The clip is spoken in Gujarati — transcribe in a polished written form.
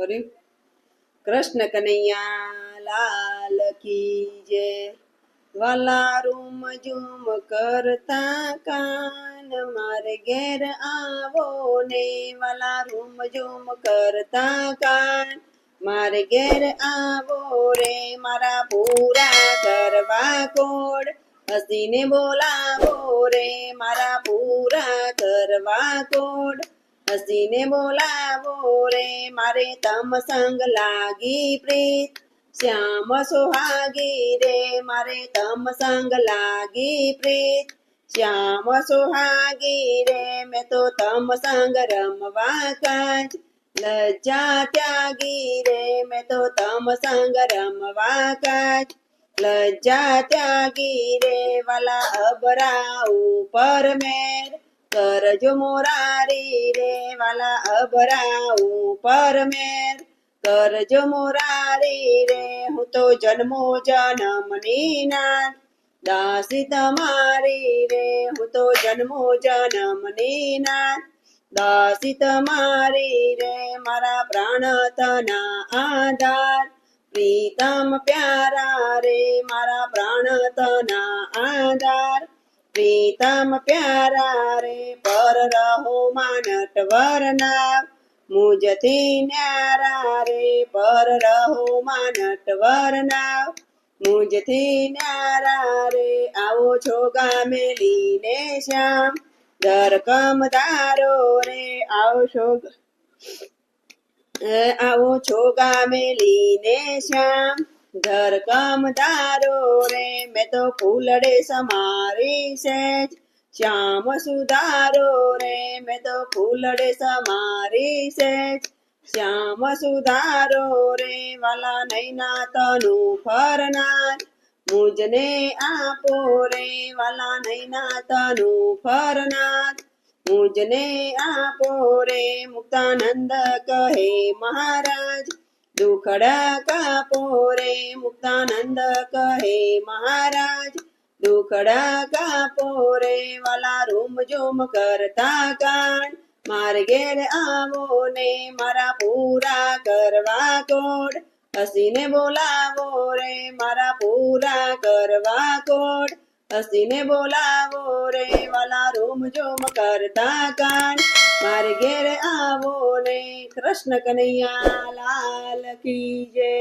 કર્યું કૃષ્ણ કનૈયા લાલ કી જય। વાલા રૂમ ઝૂમ કરતા કાન મારે ઘેર આવો ને, વાલા રૂમ ઝૂમ કરતા કાન મારે ઘેર આવો રે, મારા પૂરા કરવા કોડ હસીને બોલાવો રે, મારા પૂરા કરવા કોડ હસીને બોલાવો રે, મારે તમ સંગ લાગી પ્રીત શ્યામ સોહાગી રે, મારે તમ સંગ લાગી પ્રીત શ્યામ સોહાગી રે, મેં તો તમ સંગ રમવા કાજ લજ્જા ત્યાગી રે, મેં તો તમ સંગ રમવા કાજ લજ્જા ત્યાગી રે, વાલા અબરા ઉપર મેર કરજો મોરારી રે, વાલા અબરા ઉપર મેર કરજો મોરારી રે, હું તો જન્મો જન્મની નાથ દાસી તમારી રે, હું તો જન્મો જન્મની નાથ દાસી તમારી રે, મારા પ્રાણ તના આધાર પ્રીતમ પ્યારા રે, મારા પ્રાણ તના આધાર પ્રીતમ પ્યારા રે, પર રહો માનટવર નાવ મુજથી ન્યારા રે, પર રહો માનટવર નાવ મુજથી ન્યારા રે, આવો છો ગામે લીને શ્યામ ધરકમ ધારો રે, આવો છો ગામે લીને શ્યામ ધરકમ ધારો રે, મેં તો ફૂલડે સમારી સેજ શ્યામ સુધારો રે, મેં તો ફૂલડે સમારી સેજ શ્યામ સુધારો રે, વાલા નૈના તનું ફરનાર મુજને આપો રે, વાલા નૈના તનું ફરનાર મુજને આપો રે, મુક્તાનંદ કહે મહારાજ દુખડા કાપો રે, મુક્તાનંદ કહે મહારાજ દુખડા કાપો રે, વાલા રૂમ ઝૂમ કરતા કાન મારે ઘેર આવો ને, મારા પૂરા કરવા કોડ હસીને બોલાવો રે, મારા પૂરા કરવા કોડ હસીને બોલાવો રે, વાલા રૂમ ઝૂમ કરતા કાન મારે ઘેર આવો ને, કૃષ્ણ કનૈયા લાલ કી જય।